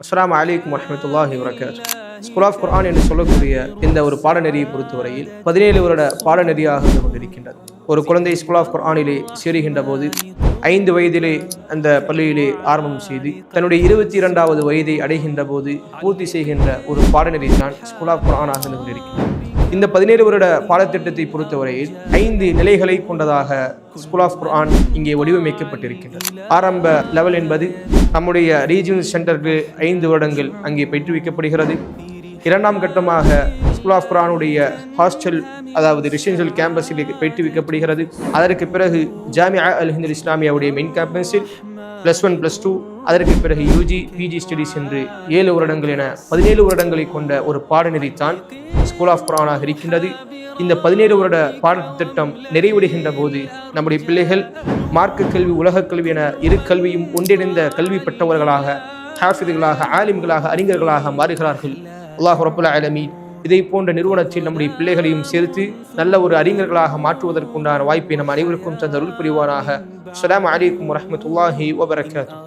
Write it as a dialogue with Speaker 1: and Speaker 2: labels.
Speaker 1: அஸ்ஸலாமு அலைக்கும் வரஹ்மத்துல்லாஹி வபரகாத்துஹு. ஸ்கூல் ஆஃப் குர்ஆன் என்று சொல்லக்கூடிய இந்த ஒரு பாடநெறியை பொறுத்தவரையில் 17 வருட பாடநெறியாக இருந்து கொண்டிருக்கின்றது. ஒரு குழந்தை ஸ்கூல் ஆஃப் குர்ஆனிலே சேருகின்ற போது 5 வயதிலே அந்த பள்ளியிலே ஆரம்பம் செய்து தன்னுடைய 22வது வயதை அடைகின்ற போது பூர்த்தி செய்கின்ற ஒரு பாடநெறி தான் ஸ்கூல் ஆஃப் குர்ஆனாக இருந்து கொண்டிருக்கிறது. இந்த 17 வருட பாடத்திட்டத்தை பொறுத்தவரையில் 5 நிலைகளை கொண்டதாக ஸ்கூல் ஆஃப் குர்ஆன் இங்கே வடிவமைக்கப்பட்டிருக்கின்றது. ஆரம்ப லெவல் என்பது நம்முடைய ரீஜியனல் சென்டருக்கு 5 வருடங்கள் அங்கே பயிற்றுவிக்கப்படுகிறது. இரண்டாம் கட்டமாக ஸ்கூல் ஆஃப் குர்ஆனுடைய ஹாஸ்டல், அதாவது ரெசிடென்ஷியல் கேம்பஸில் பயிற்றுவிக்கப்படுகிறது. அதற்கு பிறகு ஜாமியா அல் ஹிந்த் இஸ்லாமியாவுடைய மெயின் கேம்பஸில் +1 +2, அதற்கு பிறகு யூஜி பிஜி ஸ்டடீஸ் என்று 7 வருடங்கள் என 17 வருடங்களை கொண்ட ஒரு பாடநெறி தான் ஸ்கூல் ஆஃப் குர்ஆனாக இருக்கின்றது. இந்த 17 வருட பாடத்திட்டம் நிறைவடைகின்ற போது நம்முடைய பிள்ளைகள் மார்க்க கல்வி, உலக கல்வி என இரு கல்வியும் ஒன்றிணைந்த கல்வி பெற்றவர்களாக, ஹாஃபிதுகளாக, ஆலிம்களாக, அறிஞர்களாக மாறுகிறார்கள். அல்லாஹ் ரப்புல் ஆலமீன் இதை போன்ற நிறுவனத்தில் நம்முடைய பிள்ளைகளையும் சேர்த்து நல்ல ஒரு அறிஞர்களாக மாற்றுவதற்குண்டான வாய்ப்பை நம் அனைவருக்கும் தந்தருள் புரிவானாக. அஸ்ஸலாமு அலைக்கும் வரஹ்மத்துல்லாஹி வபரகாத்துஹு.